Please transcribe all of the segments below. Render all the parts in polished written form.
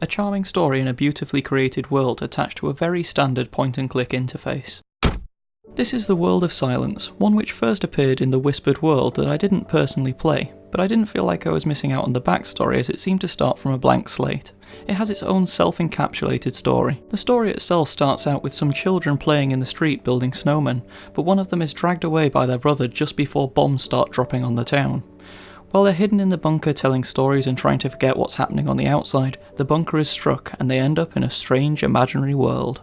a charming story in a beautifully created world attached to a very standard point-and-click interface. This is the World of Silence, one which first appeared in the Whispered World that I didn't personally play, but I didn't feel like I was missing out on the backstory as it seemed to start from a blank slate. It has its own self-encapsulated story. The story itself starts out with some children playing in the street building snowmen, but one of them is dragged away by their brother just before bombs start dropping on the town. While they're hidden in the bunker telling stories and trying to forget what's happening on the outside, the bunker is struck and they end up in a strange imaginary world.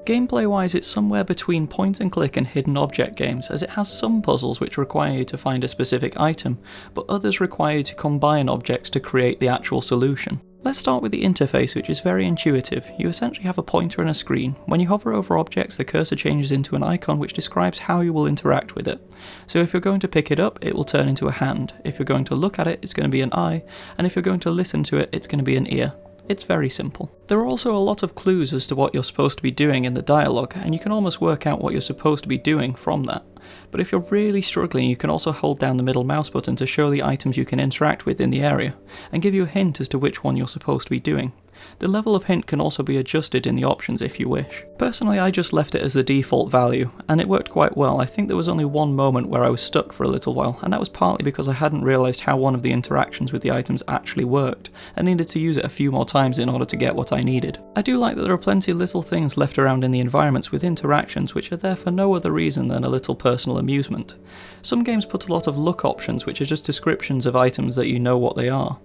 Gameplay wise, it's somewhere between point and click and hidden object games, as it has some puzzles which require you to find a specific item, but others require you to combine objects to create the actual solution. Let's start with the interface, which is very intuitive. You essentially have a pointer and a screen. When you hover over objects, the cursor changes into an icon which describes how you will interact with it. So if you're going to pick it up, it will turn into a hand. If you're going to look at it, it's going to be an eye, and if you're going to listen to it, it's going to be an ear. It's very simple. There are also a lot of clues as to what you're supposed to be doing in the dialogue, and you can almost work out what you're supposed to be doing from that. But if you're really struggling, you can also hold down the middle mouse button to show the items you can interact with in the area, and give you a hint as to which one you're supposed to be doing. The level of hint can also be adjusted in the options if you wish. Personally, I just left it as the default value, and it worked quite well. I think there was only one moment where I was stuck for a little while, and that was partly because I hadn't realised how one of the interactions with the items actually worked, and needed to use it a few more times in order to get what I needed. I do like that there are plenty of little things left around in the environments with interactions which are there for no other reason than a little personal amusement. Some games put a lot of look options which are just descriptions of items that you know what they are.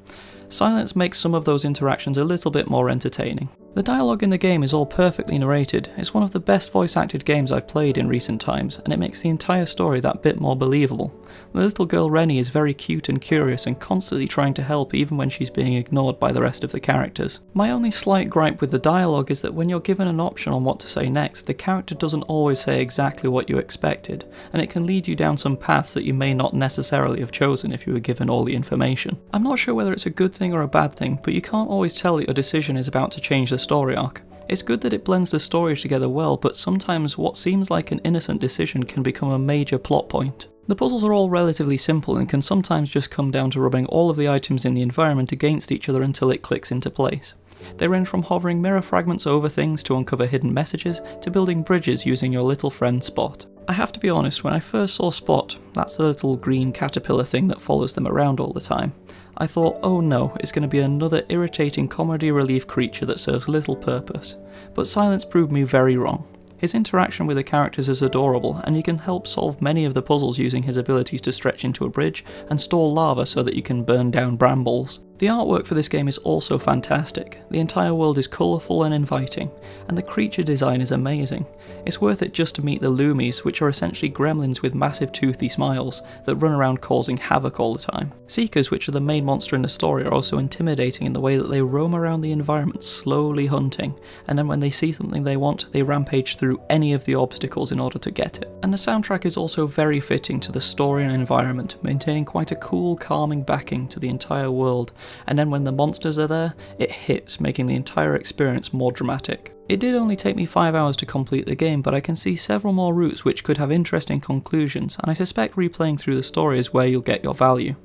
Silence makes some of those interactions a little bit more entertaining. The dialogue in the game is all perfectly narrated. It's one of the best voice acted games I've played in recent times, and it makes the entire story that bit more believable. The little girl Rennie is very cute and curious and constantly trying to help even when she's being ignored by the rest of the characters. My only slight gripe with the dialogue is that when you're given an option on what to say next, the character doesn't always say exactly what you expected, and it can lead you down some paths that you may not necessarily have chosen if you were given all the information. I'm not sure whether it's a good thing or a bad thing, but you can't always tell that your decision is about to change the story arc. It's good that it blends the stories together well, but sometimes what seems like an innocent decision can become a major plot point. The puzzles are all relatively simple and can sometimes just come down to rubbing all of the items in the environment against each other until it clicks into place. They range from hovering mirror fragments over things to uncover hidden messages, to building bridges using your little friend Spot. I have to be honest, when I first saw Spot, that's the little green caterpillar thing that follows them around all the time, I thought, oh no, it's going to be another irritating comedy relief creature that serves little purpose. But Silence proved me very wrong. His interaction with the characters is adorable, and you can help solve many of the puzzles using his abilities to stretch into a bridge and store lava so that you can burn down brambles. The artwork for this game is also fantastic. The entire world is colourful and inviting, and the creature design is amazing. It's worth it just to meet the Loomies, which are essentially gremlins with massive toothy smiles that run around causing havoc all the time. Seekers, which are the main monster in the story, are also intimidating in the way that they roam around the environment slowly hunting, and then when they see something they want, they rampage through any of the obstacles in order to get it. And the soundtrack is also very fitting to the story and environment, maintaining quite a cool, calming backing to the entire world, and then when the monsters are there, it hits, making the entire experience more dramatic. It did only take me 5 hours to complete the game, but I can see several more routes which could have interesting conclusions, and I suspect replaying through the story is where you'll get your value.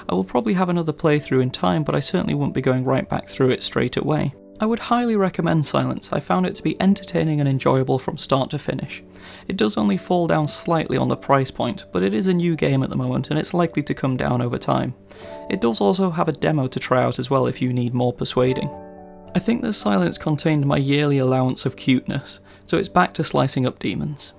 I will probably have another playthrough in time, but I certainly wouldn't be going right back through it straight away. I would highly recommend Silence. I found it to be entertaining and enjoyable from start to finish. It does only fall down slightly on the price point, but it is a new game at the moment and it's likely to come down over time. It does also have a demo to try out as well if you need more persuading. I think that Silence contained my yearly allowance of cuteness, so it's back to slicing up demons.